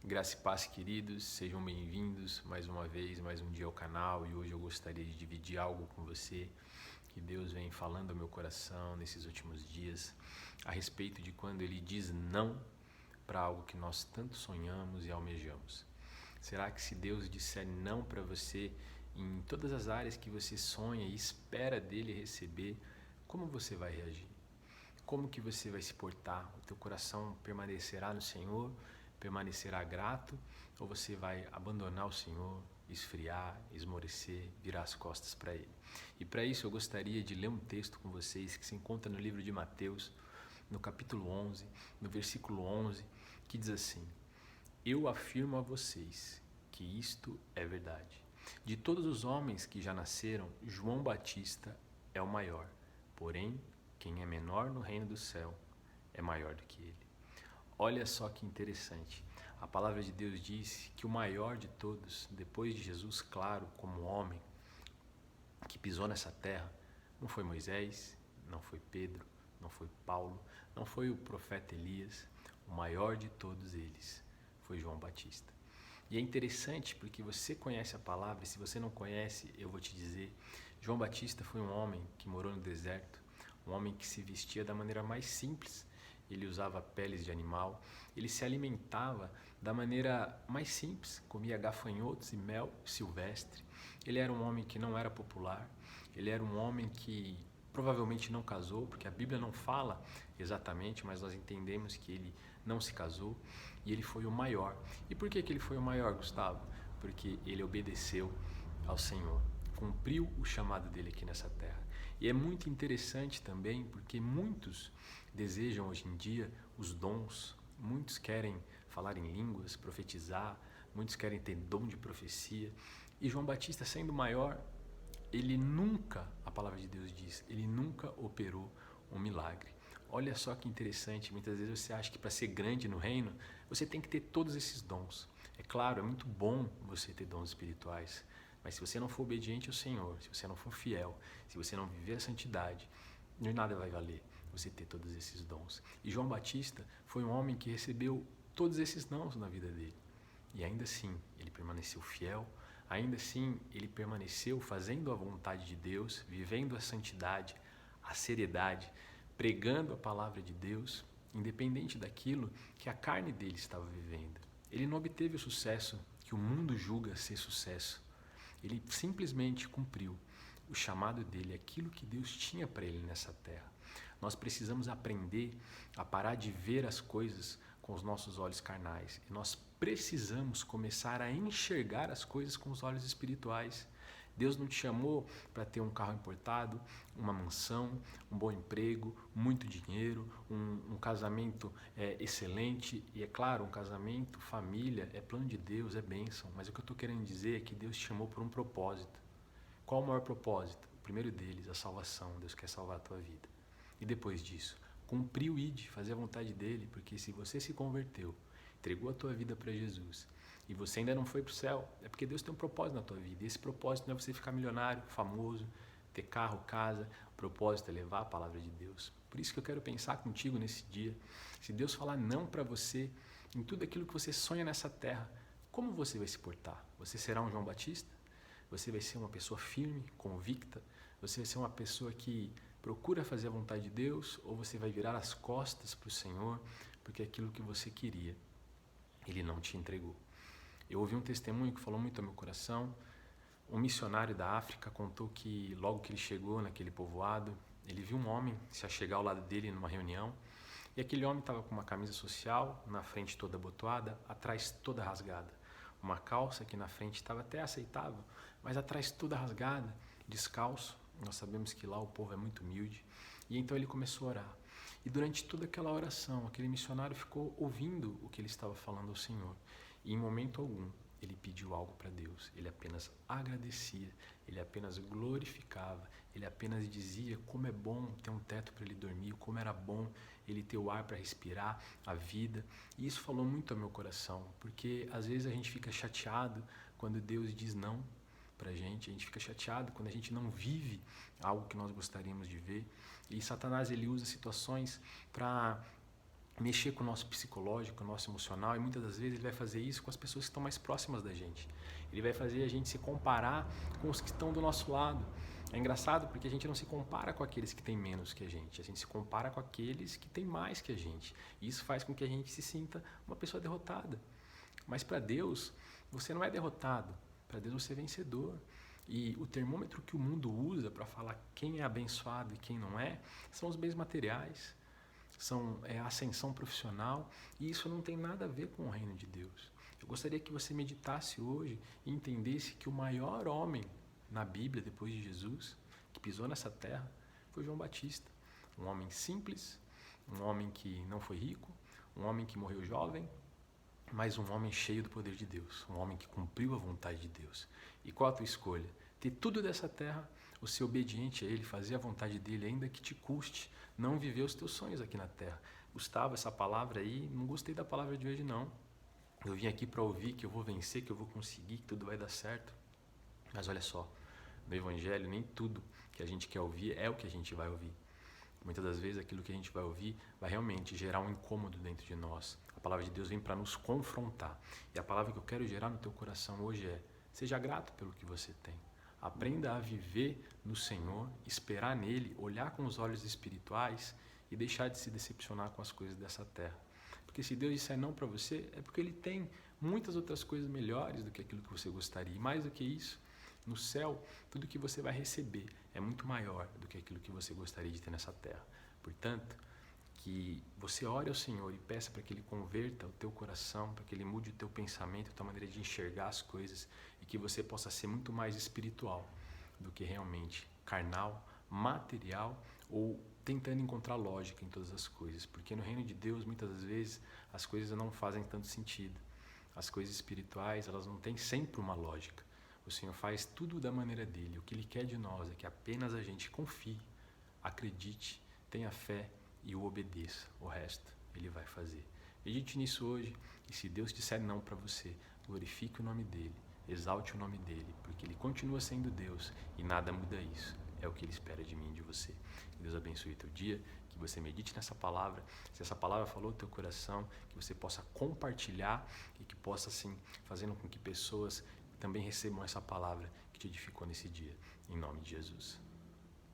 Graça e paz, queridos, sejam bem-vindos mais uma vez, mais um dia ao canal, e hoje eu gostaria de dividir algo com você que Deus vem falando ao meu coração nesses últimos dias a respeito de quando Ele diz não para algo que nós tanto sonhamos e almejamos. Será que se Deus disser não para você em todas as áreas que você sonha e espera dele receber, como você vai reagir? Como que você vai se portar? O teu coração permanecerá no Senhor? Permanecerá grato? Ou você vai abandonar o Senhor, esfriar, esmorecer, virar as costas para Ele? E para isso eu gostaria de ler um texto com vocês que se encontra no livro de Mateus, no capítulo 11, no versículo 11, que diz assim: Eu afirmo a vocês que isto é verdade. De todos os homens que já nasceram, João Batista é o maior. Porém, quem é menor no reino do céu é maior do que ele. Olha só que interessante. A palavra de Deus diz que o maior de todos, depois de Jesus, claro, como homem que pisou nessa terra, não foi Moisés, não foi Pedro, não foi Paulo, não foi o profeta Elias. O maior de todos eles foi João Batista. E é interessante porque você conhece a palavra, e se você não conhece, eu vou te dizer. João Batista foi um homem que morou no deserto, um homem que se vestia da maneira mais simples. Ele usava peles de animal, ele se alimentava da maneira mais simples, comia gafanhotos e mel silvestre. Ele era um homem que não era popular, ele era um homem que provavelmente não casou, porque a Bíblia não fala exatamente, mas nós entendemos que ele não se casou, e ele foi o maior. E por que ele foi o maior, Gustavo? Porque ele obedeceu ao Senhor, cumpriu o chamado dele aqui nessa terra. E é muito interessante também, porque muitos desejam hoje em dia os dons, muitos querem falar em línguas, profetizar, muitos querem ter dom de profecia, e João Batista, sendo maior, ele nunca, a palavra de Deus diz, ele nunca operou um milagre. Olha só que interessante, muitas vezes você acha que para ser grande no reino, você tem que ter todos esses dons. É claro, é muito bom você ter dons espirituais, mas se você não for obediente ao Senhor, se você não for fiel, se você não viver a santidade, de nada vai valer você ter todos esses dons. E João Batista foi um homem que recebeu todos esses dons na vida dele. E ainda assim, ele permaneceu fiel, ainda assim, ele permaneceu fazendo a vontade de Deus, vivendo a santidade, a seriedade, pregando a palavra de Deus, independente daquilo que a carne dele estava vivendo. Ele não obteve o sucesso que o mundo julga ser sucesso. Ele simplesmente cumpriu o chamado dele, aquilo que Deus tinha para ele nessa terra. Nós precisamos aprender a parar de ver as coisas com os nossos olhos carnais. E nós precisamos começar a enxergar as coisas com os olhos espirituais. Deus não te chamou para ter um carro importado, uma mansão, um bom emprego, muito dinheiro, um casamento excelente. E é claro, um casamento, família, é plano de Deus, é bênção. Mas o que eu estou querendo dizer é que Deus te chamou por um propósito. Qual o maior propósito? O primeiro deles, a salvação. Deus quer salvar a tua vida. E depois disso, cumprir o ID, fazer a vontade dele, porque se você se converteu, entregou a tua vida para Jesus e você ainda não foi para o céu, é porque Deus tem um propósito na tua vida. E esse propósito não é você ficar milionário, famoso, ter carro, casa. O propósito é levar a palavra de Deus. Por isso que eu quero pensar contigo nesse dia. Se Deus falar não para você em tudo aquilo que você sonha nessa terra, como você vai se portar? Você será um João Batista? Você vai ser uma pessoa firme, convicta? Você vai ser uma pessoa que procura fazer a vontade de Deus, ou você vai virar as costas para o Senhor, porque aquilo que você queria, Ele não te entregou. Eu ouvi um testemunho que falou muito ao meu coração. Um missionário da África contou que logo que ele chegou naquele povoado, ele viu um homem se achegar ao lado dele numa reunião, e aquele homem estava com uma camisa social, na frente toda abotoada, atrás toda rasgada. Uma calça que na frente estava até aceitável, mas atrás toda rasgada, descalço. Nós sabemos que lá o povo é muito humilde. E então ele começou a orar. E durante toda aquela oração, aquele missionário ficou ouvindo o que ele estava falando ao Senhor. E em momento algum, ele pediu algo para Deus. Ele apenas agradecia, ele apenas glorificava, ele apenas dizia como é bom ter um teto para ele dormir, como era bom ele ter o ar para respirar, a vida. E isso falou muito ao meu coração, porque às vezes a gente fica chateado quando Deus diz não para a gente fica chateado quando a gente não vive algo que nós gostaríamos de ver. E Satanás, ele usa situações para mexer com o nosso psicológico, com o nosso emocional, e muitas das vezes ele vai fazer isso com as pessoas que estão mais próximas da gente. Ele vai fazer a gente se comparar com os que estão do nosso lado. É engraçado porque a gente não se compara com aqueles que têm menos que a gente se compara com aqueles que têm mais que a gente. E isso faz com que a gente se sinta uma pessoa derrotada. Mas para Deus, você não é derrotado. Para Deus você é vencedor. E o termômetro que o mundo usa para falar quem é abençoado e quem não é, são os bens materiais, é a ascensão profissional, e isso não tem nada a ver com o reino de Deus. Eu gostaria que você meditasse hoje e entendesse que o maior homem na Bíblia, depois de Jesus, que pisou nessa terra, foi João Batista. Um homem simples, um homem que não foi rico, um homem que morreu jovem, mas um homem cheio do poder de Deus, um homem que cumpriu a vontade de Deus. E qual a tua escolha? Ter tudo dessa terra, ou ser obediente a Ele, fazer a vontade dEle, ainda que te custe não viver os teus sonhos aqui na terra. Gustavo, essa palavra aí, não gostei da palavra de hoje não. Eu vim aqui para ouvir que eu vou vencer, que eu vou conseguir, que tudo vai dar certo. Mas olha só, no Evangelho nem tudo que a gente quer ouvir é o que a gente vai ouvir. Muitas das vezes aquilo que a gente vai ouvir vai realmente gerar um incômodo dentro de nós. A palavra de Deus vem para nos confrontar. E a palavra que eu quero gerar no teu coração hoje é: seja grato pelo que você tem. Aprenda a viver no Senhor, esperar nele, olhar com os olhos espirituais e deixar de se decepcionar com as coisas dessa terra. Porque se Deus disser não para você, é porque Ele tem muitas outras coisas melhores do que aquilo que você gostaria. E mais do que isso, no céu, tudo que você vai receber é muito maior do que aquilo que você gostaria de ter nessa terra. Portanto, que você ore ao Senhor e peça para que Ele converta o teu coração, para que Ele mude o teu pensamento, a tua maneira de enxergar as coisas, e que você possa ser muito mais espiritual do que realmente carnal, material, ou tentando encontrar lógica em todas as coisas. Porque no reino de Deus, muitas das vezes, as coisas não fazem tanto sentido. As coisas espirituais, elas não têm sempre uma lógica. O Senhor faz tudo da maneira dele. O que Ele quer de nós é que apenas a gente confie, acredite, tenha fé e o obedeça. O resto Ele vai fazer. Medite nisso hoje, e se Deus disser não para você, glorifique o nome dEle, exalte o nome dEle, porque Ele continua sendo Deus e nada muda isso. É o que Ele espera de mim e de você. Que Deus abençoe o teu dia, que você medite nessa palavra. Se essa palavra falou no teu coração, que você possa compartilhar e que possa, assim, fazendo com que pessoas também recebam essa palavra que te edificou nesse dia. Em nome de Jesus.